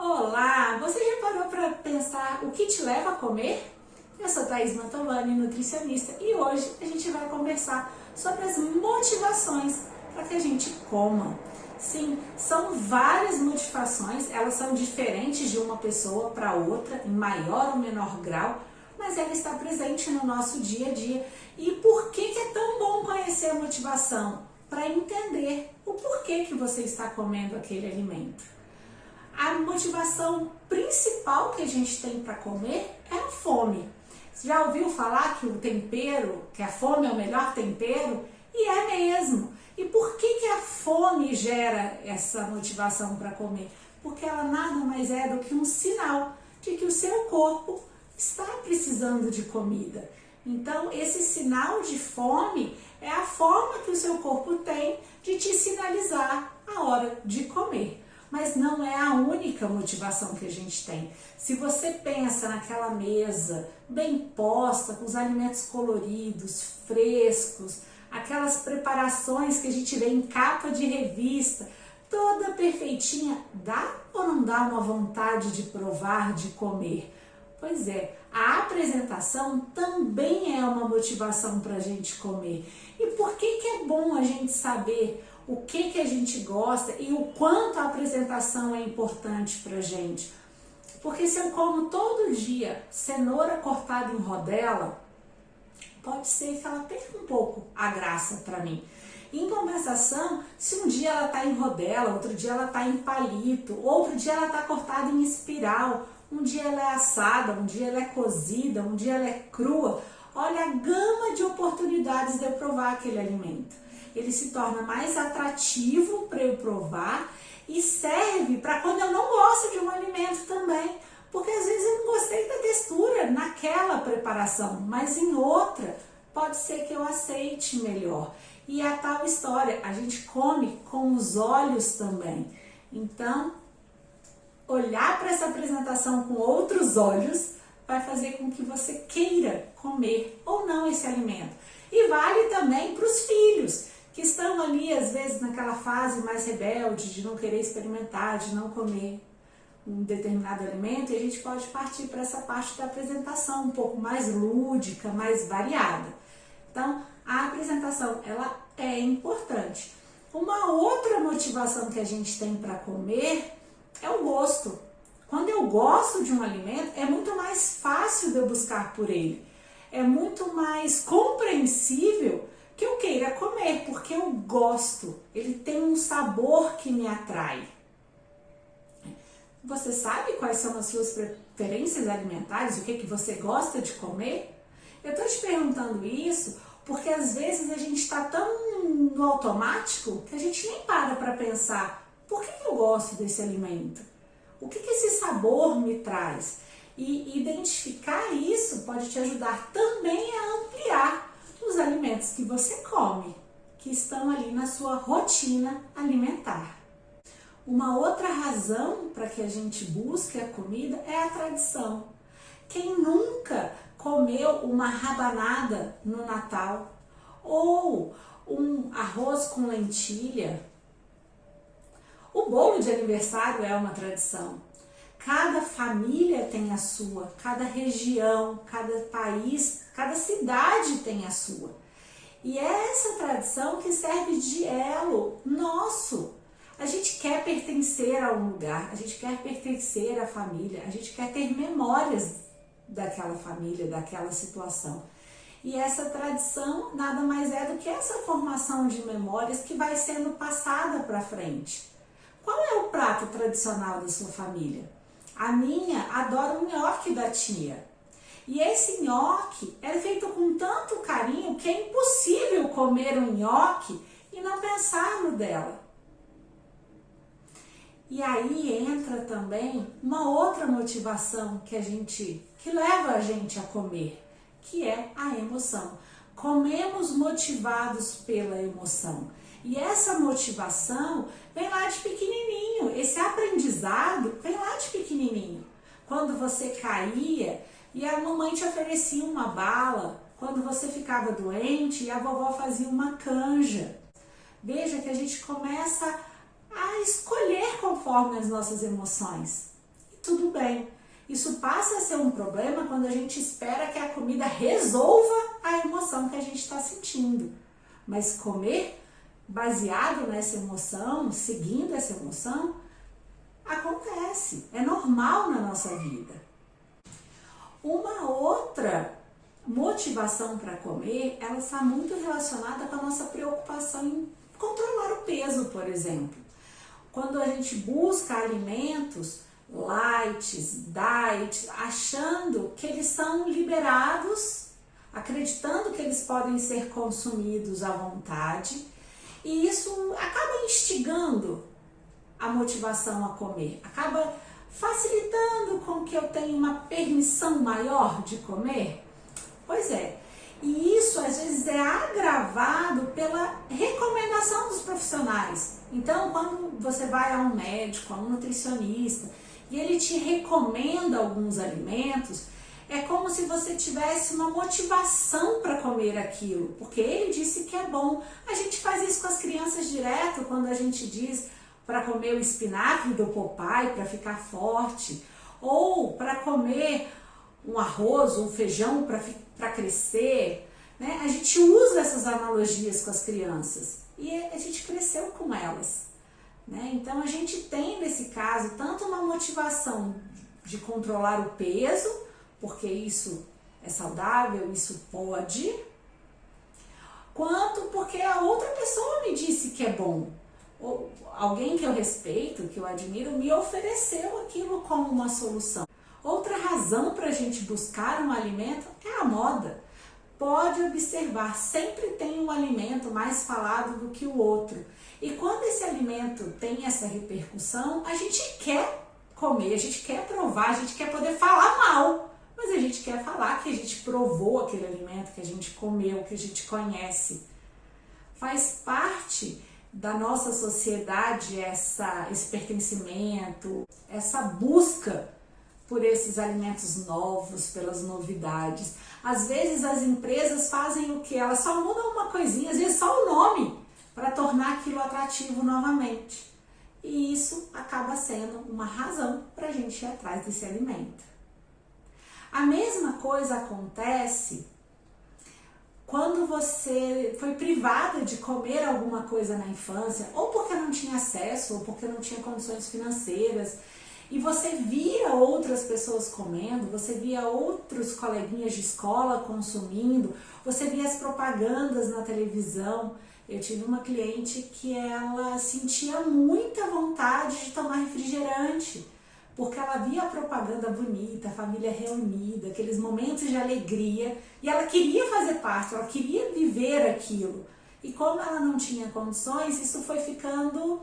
Olá, você já parou para pensar o que te leva a comer? Eu sou Thaís Mantovani, nutricionista, e hoje a gente vai conversar sobre as motivações para que a gente coma. Sim, são várias motivações, elas são diferentes de uma pessoa para outra, em maior ou menor grau, mas ela está presente no nosso dia a dia. E por que é tão bom conhecer a motivação? Para entender o porquê que você está comendo aquele alimento. A motivação principal que a gente tem para comer é a fome. Você já ouviu falar que o tempero, que a fome é o melhor tempero? E é mesmo. E por que a fome gera essa motivação para comer? Porque ela nada mais é do que um sinal de que o seu corpo está precisando de comida. Então, esse sinal de fome é a forma que o seu corpo tem de te sinalizar a hora de comer. Mas não é a única motivação que a gente tem. Se você pensa naquela mesa bem posta, com os alimentos coloridos, frescos, aquelas preparações que a gente vê em capa de revista, toda perfeitinha, dá ou não dá uma vontade de provar, de comer? Pois é, a apresentação também é uma motivação para a gente comer. E por que é bom a gente saber o que a gente gosta e o quanto a apresentação é importante para a gente? Porque se eu como todo dia cenoura cortada em rodela, pode ser que ela perca um pouco a graça para mim. Em compensação, se um dia ela está em rodela, outro dia ela está em palito, outro dia ela está cortada em espiral, um dia ela é assada, um dia ela é cozida, um dia ela é crua, olha a gama de oportunidades de eu provar aquele alimento. Ele se torna mais atrativo para eu provar e serve para quando eu não gosto de um alimento também. Porque às vezes eu não gostei da textura naquela preparação, mas em outra pode ser que eu aceite melhor. E a tal história, a gente come com os olhos também. Então, olhar para essa apresentação com outros olhos vai fazer com que você queira comer ou não esse alimento. E vale também para os filhos, que estão ali, às vezes, naquela fase mais rebelde, de não querer experimentar, de não comer um determinado alimento, e a gente pode partir para essa parte da apresentação, um pouco mais lúdica, mais variada. Então, a apresentação, ela é importante. Uma outra motivação que a gente tem para comer é o gosto. Quando eu gosto de um alimento, é muito mais fácil de eu buscar por ele. É muito mais compreensível que eu queira comer, porque eu gosto, ele tem um sabor que me atrai. Você sabe quais são as suas preferências alimentares, o que você gosta de comer? Eu estou te perguntando isso porque às vezes a gente está tão no automático que a gente nem para pensar, por que eu gosto desse alimento? O que esse sabor me traz? E identificar isso pode te ajudar também a ampliar os alimentos que você come, que estão ali na sua rotina alimentar. Uma outra razão para que a gente busque a comida é a tradição. Quem nunca comeu uma rabanada no Natal? Ou um arroz com lentilha? O bolo de aniversário é uma tradição. Cada família tem a sua, cada região, cada país, cada cidade tem a sua. E é essa tradição que serve de elo nosso. A gente quer pertencer a um lugar, a gente quer pertencer à família, a gente quer ter memórias daquela família, daquela situação. E essa tradição nada mais é do que essa formação de memórias que vai sendo passada para frente. Qual é o prato tradicional da sua família? A minha adora o nhoque da tia. E esse nhoque é feito com tanto carinho que é impossível comer um nhoque e não pensar no dela. E aí entra também uma outra motivação que leva a gente a comer, que é a emoção. Comemos motivados pela emoção. E essa motivação vem lá de pequenininho, esse aprendizado vem lá de pequenininho. Quando você caía e a mamãe te oferecia uma bala, quando você ficava doente e a vovó fazia uma canja. Veja que a gente começa a escolher conforme as nossas emoções. tudo bem. Isso passa a ser um problema quando a gente espera que a comida resolva a emoção que a gente está sentindo. Mas comer baseado nessa emoção, seguindo essa emoção, acontece, é normal na nossa vida. Uma outra motivação para comer, ela está muito relacionada com a nossa preocupação em controlar o peso, por exemplo. Quando a gente busca alimentos light, diet, achando que eles são liberados, acreditando que eles podem ser consumidos à vontade, e isso acaba instigando a motivação a comer, acaba facilitando com que eu tenha uma permissão maior de comer. Pois é, e isso às vezes é agravado pela recomendação dos profissionais. Então, quando você vai a um médico, a um nutricionista, e ele te recomenda alguns alimentos, é como se você tivesse uma motivação para comer aquilo, porque ele disse que é bom. A gente faz isso com as crianças direto, quando a gente diz para comer o espinafre do Popeye para ficar forte, ou para comer um arroz, um feijão para crescer, né? A gente usa essas analogias com as crianças e a gente cresceu com elas, né? Então a gente tem nesse caso tanto uma motivação de controlar o peso, porque isso é saudável, isso pode, quanto porque a outra pessoa me disse que é bom. Ou alguém que eu respeito, que eu admiro, me ofereceu aquilo como uma solução. Outra razão para a gente buscar um alimento é a moda. Pode observar, sempre tem um alimento mais falado do que o outro. E quando esse alimento tem essa repercussão, a gente quer comer, a gente quer provar, a gente quer poder falar mal. Mas a gente quer falar que a gente provou aquele alimento, que a gente comeu, que a gente conhece. Faz parte da nossa sociedade esse pertencimento, essa busca por esses alimentos novos, pelas novidades. Às vezes as empresas fazem o que? Elas só mudam uma coisinha, às vezes só o nome, para tornar aquilo atrativo novamente. E isso acaba sendo uma razão para a gente ir atrás desse alimento. A mesma coisa acontece quando você foi privada de comer alguma coisa na infância, ou porque não tinha acesso, ou porque não tinha condições financeiras, e você via outras pessoas comendo, você via outros coleguinhas de escola consumindo, você via as propagandas na televisão. Eu tive uma cliente que ela sentia muita vontade de tomar refrigerante, porque ela via a propaganda bonita, a família reunida, aqueles momentos de alegria, e ela queria fazer parte, ela queria viver aquilo. E como ela não tinha condições, isso foi ficando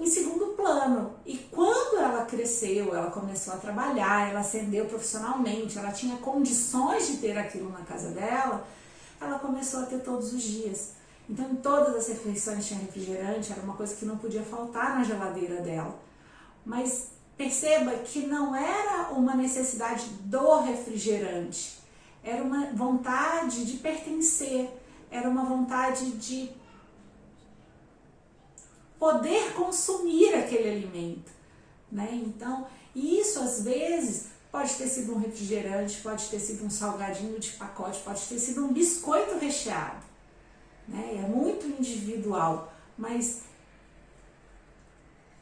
em segundo plano. E quando ela cresceu, ela começou a trabalhar, ela ascendeu profissionalmente, ela tinha condições de ter aquilo na casa dela, ela começou a ter todos os dias. Então, em todas as refeições tinha refrigerante, era uma coisa que não podia faltar na geladeira dela. Mas perceba que não era uma necessidade do refrigerante, era uma vontade de pertencer, era uma vontade de poder consumir aquele alimento, né? Então, isso às vezes pode ter sido um refrigerante, pode ter sido um salgadinho de pacote, pode ter sido um biscoito recheado, né? É muito individual, mas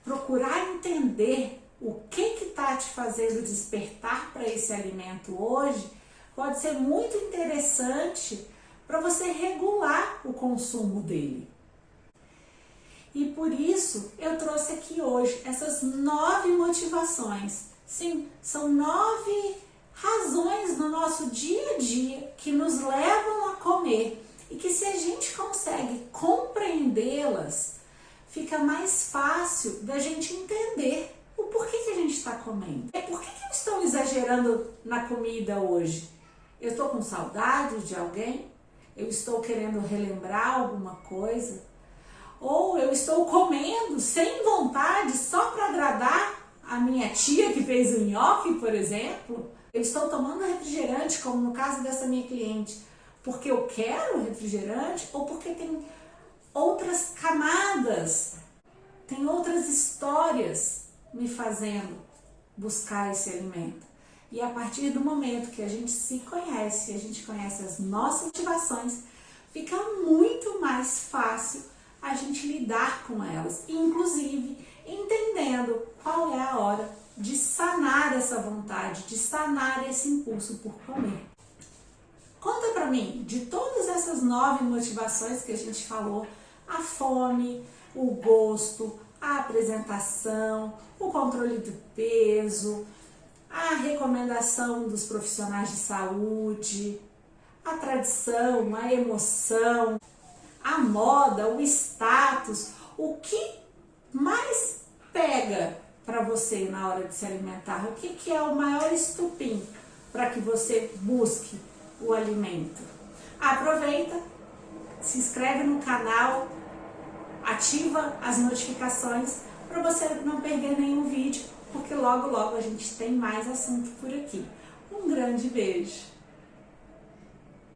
procurar entender o que está te fazendo despertar para esse alimento hoje pode ser muito interessante para você regular o consumo dele. E por isso eu trouxe aqui hoje essas 9 motivações. Sim, são 9 razões no nosso dia a dia que nos levam a comer e que, se a gente consegue compreendê-las, fica mais fácil da gente entender o porquê que a gente está comendo. Por que eu estou exagerando na comida hoje? Eu estou com saudade de alguém? Eu estou querendo relembrar alguma coisa? Ou eu estou comendo sem vontade só para agradar a minha tia que fez o nhoque, por exemplo? Eu estou tomando refrigerante, como no caso dessa minha cliente, porque eu quero refrigerante ou porque tem outras camadas, tem outras histórias me fazendo buscar esse alimento. E a partir do momento que a gente se conhece, a gente conhece as nossas motivações, fica muito mais fácil a gente lidar com elas, inclusive entendendo qual é a hora de sanar essa vontade, de sanar esse impulso por comer. Conta pra mim, de todas essas 9 motivações que a gente falou, a fome, o gosto, a apresentação, o controle do peso, a recomendação dos profissionais de saúde, a tradição, a emoção, a moda, o status, o que mais pega para você na hora de se alimentar? O que é o maior estupim para que você busque o alimento? Aproveita, se inscreve no canal, ativa as notificações para você não perder nenhum vídeo, porque logo a gente tem mais assunto por aqui. Um grande beijo!